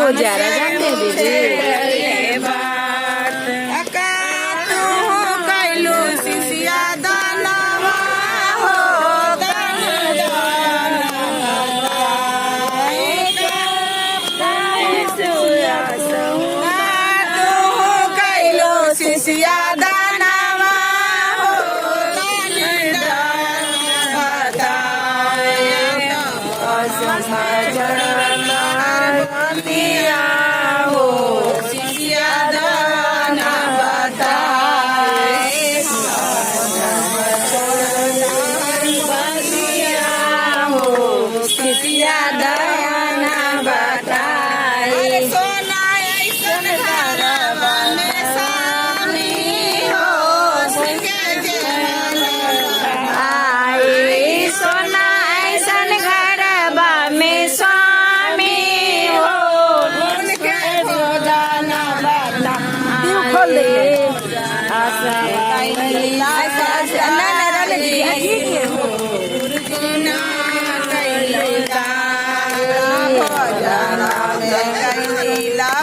हो जा रहा है जानते दीदी।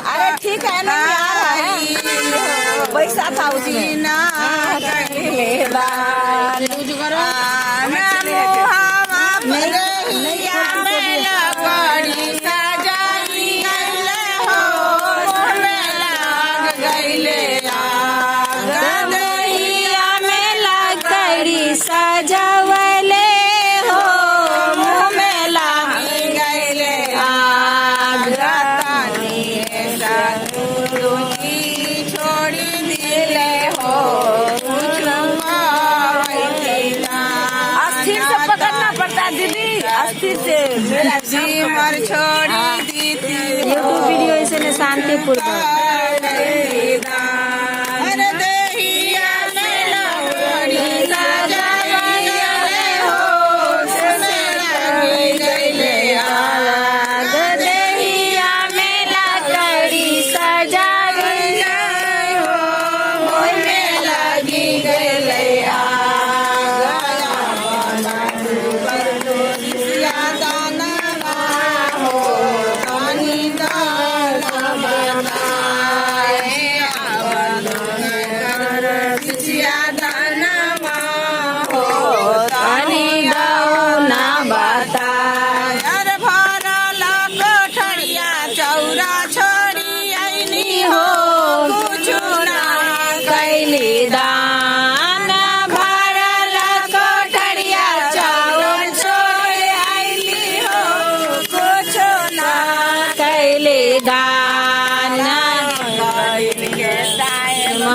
अरे ठीक है ना पैसा था उसी ना छोड़ी दी थी यूट्यूब वीडियो ऐसे शांतिपूर्वक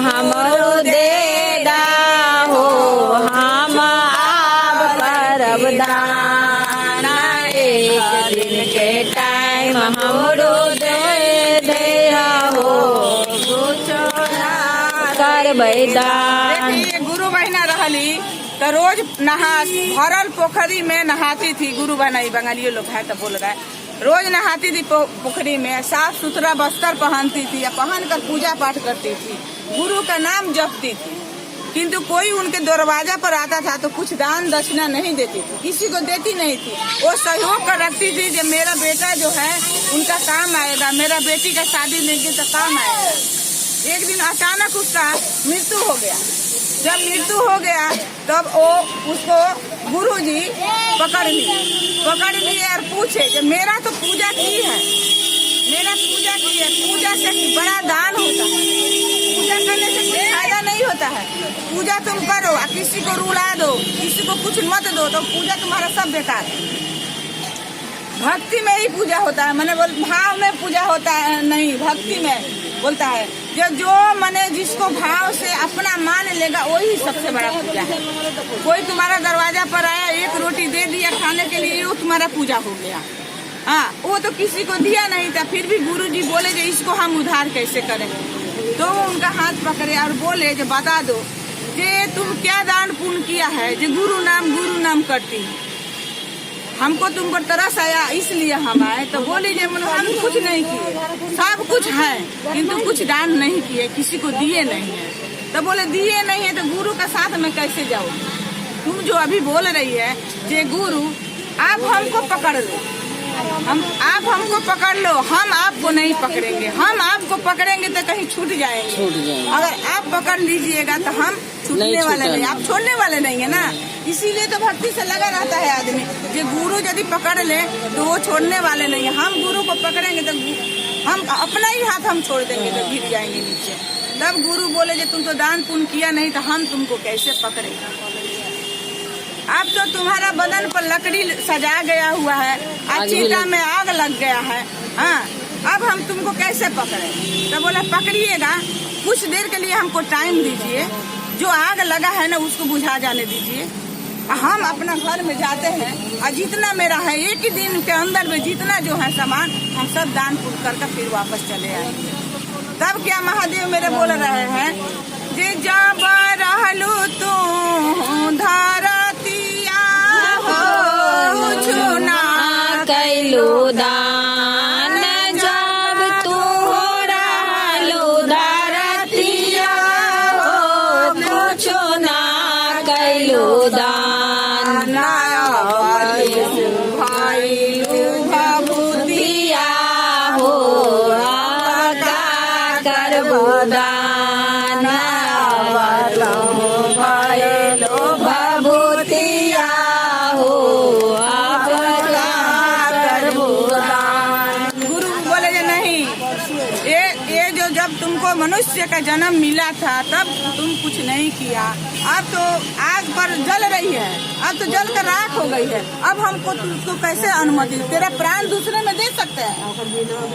हमरो दे हो हम आब करब दाना एक दिन के टाइम हमरो दे हो करबै दान। गुरु बहना रहली तो रोज भरल पोखरी में नहाती थी। गुरु बहना बंगालियों लोग है तो बोल रहा है रोज नहाती थी पोखरी में, साफ सुथरा बस्तर पहनती थी या पहन कर पूजा पाठ करती थी, गुरु का नाम जपती थी। किंतु कोई उनके दरवाजा पर आता था तो कुछ दान दक्षिणा नहीं देती थी, किसी को देती नहीं थी। वो सहयोग कर रखती थी जब मेरा बेटा जो है उनका काम आएगा, मेरा बेटी का शादी नहीं तो काम आएगा। एक दिन अचानक उसका मृत्यु हो गया। जब मृत्यु हो गया तब वो उसको गुरुजी पकड़ लिए और पूछे कि मेरा तो पूजा की है, मेरा पूजा की है, पूजा से बड़ा दान होता है, पूजा करने से कोई फायदा नहीं होता है। पूजा तुम करो और किसी को रुला दो, किसी को कुछ मत दो तो पूजा तुम्हारा सब बेकार है। भक्ति में ही पूजा होता है, मैंने बोल भाव में पूजा होता है नहीं, भक्ति में बोलता है जो मने जिसको भाव से अपना मान लेगा वही सबसे बड़ा पूजा है। कोई तुम्हारा दरवाजा पर आया, एक रोटी दे दिया खाने के लिए, वो तुम्हारा पूजा हो गया। हाँ, वो तो किसी को दिया नहीं था, फिर भी गुरुजी बोले जो इसको हम उधार कैसे करें। तो उनका हाथ पकड़े और बोले जो बता दो कि तुम क्या दान पुण्य किया है जो गुरु नाम करती है। हमको तुम पर तरस आया इसलिए हम आए। तो बोली जे हम कुछ नहीं किए, सब कुछ है किंतु कुछ दान नहीं किए, किसी को दिए नहीं है। तो बोले दिए नहीं है तो गुरु का साथ में कैसे जाओ। तुम जो अभी बोल रही है जे गुरु आप हमको पकड़ लो, आप हमको पकड़ लो, हम आपको नहीं पकड़ेंगे। हम आपको पकड़ेंगे तो कहीं छूट जाएंगे। अगर आप पकड़ लीजिएगा तो हम छूटने वाले नहीं, आप छोड़ने वाले नहीं है ना। इसीलिए तो भक्ति से लगा रहता है आदमी। जो गुरु यदि पकड़ ले तो वो छोड़ने वाले नहीं है। हम गुरु को पकड़ेंगे तो हम अपना ही हाथ हम छोड़ देंगे तो गिर जाएंगे नीचे। तब गुरु बोले कि तुम तो दान पुण्य किया नहीं तो हम तुमको कैसे पकड़ेंगे। अब तो तुम्हारा बदन पर लकड़ी सजा गया हुआ है, आज चीता में आग लग गया है। हाँ, अब हम तुमको कैसे पकड़े? तो बोला पकड़िएगा, कुछ देर के लिए हमको टाइम दीजिए, जो आग लगा है ना उसको बुझा जाने दीजिए। हम अपना घर में जाते हैं और जितना मेरा है एक ही दिन के अंदर में जितना जो है सामान हम सब दान पुण्य करके फिर वापस चले आएंगे। तब क्या महादेव मेरे बोल रहे हैं जे जब रहलू तू धरतिया हो छुना कैलू दान, जब तू रहलू धरतिया हो कुछो ना कैलू दान। भभूतिया हो दान, भभूतिया हो गुरु बोले जे नहीं, ये जो जब तुमको मनुष्य का जन्म मिला था तब तुम कुछ नहीं किया। अब तो आग पर जल रही है, अब तो जल कर राख हो गई है। अब हमको तुमको कैसे अनुमति? तेरा प्राण दूसरे में दे सकते हैं,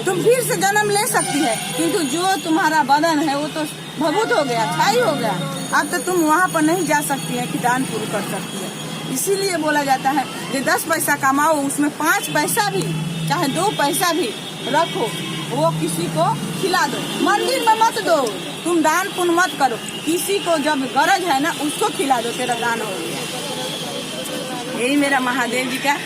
तुम फिर से जन्म ले सकती है, किंतु जो तुम्हारा बदन है वो तो भभूत हो गया, छाई हो गया। अब तो तुम वहाँ पर नहीं जा सकती है कि दान पुण्य कर सकती है। इसीलिए बोला जाता है कि 10 पैसा कमाओ, उसमें 5 पैसा भी चाहे 2 पैसा भी रखो, वो किसी को खिला दो। मंदिर में मत दो, तुम दान पुण्य मत करो, किसी को जब गरज है ना उसको खिला दो, तेरा दान हो गया। यही मेरा महादेव जी का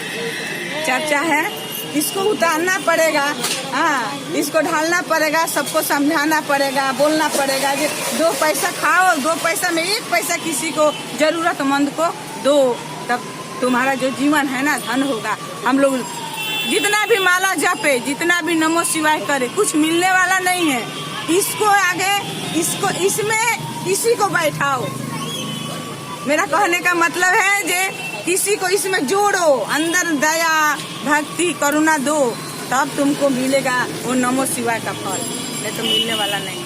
चर्चा है। इसको उतारना पड़ेगा, हाँ, इसको ढालना पड़ेगा, सबको समझाना पड़ेगा, बोलना पड़ेगा कि 2 पैसा खाओ, 2 पैसा में 1 पैसा किसी को जरूरतमंद को दो, तब तुम्हारा जो जीवन है ना धन होगा। हम लोग जितना भी माला जपे, जितना भी नमो शिवाय करे, कुछ मिलने वाला नहीं है। इसको आगे, इसको इसमें इसी को बैठाओ। मेरा कहने का मतलब है जे किसी को इसमें जोड़ो, अंदर दया भक्ति करुणा दो, तब तुमको मिलेगा वो नमो शिवाय का फल, नहीं तो मिलने वाला नहीं।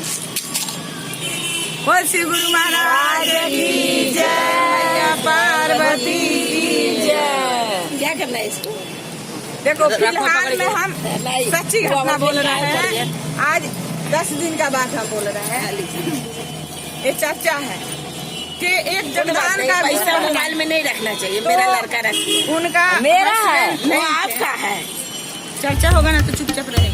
बोल श्री गुरु महाराज की जय, पार्वती की जय। क्या करना है इसको? देखो फिलहाल में हम सच्ची घटना बोल रहे हैं। आज 10 दिन का बात हम बोल रहे हैं। ये चर्चा है कि एक जगदान का पैसा मोबाइल में नहीं रखना चाहिए। मेरा लड़का रखिए, उनका मेरा है, वो आपका है। चर्चा होगा ना तो चुपचाप रहे।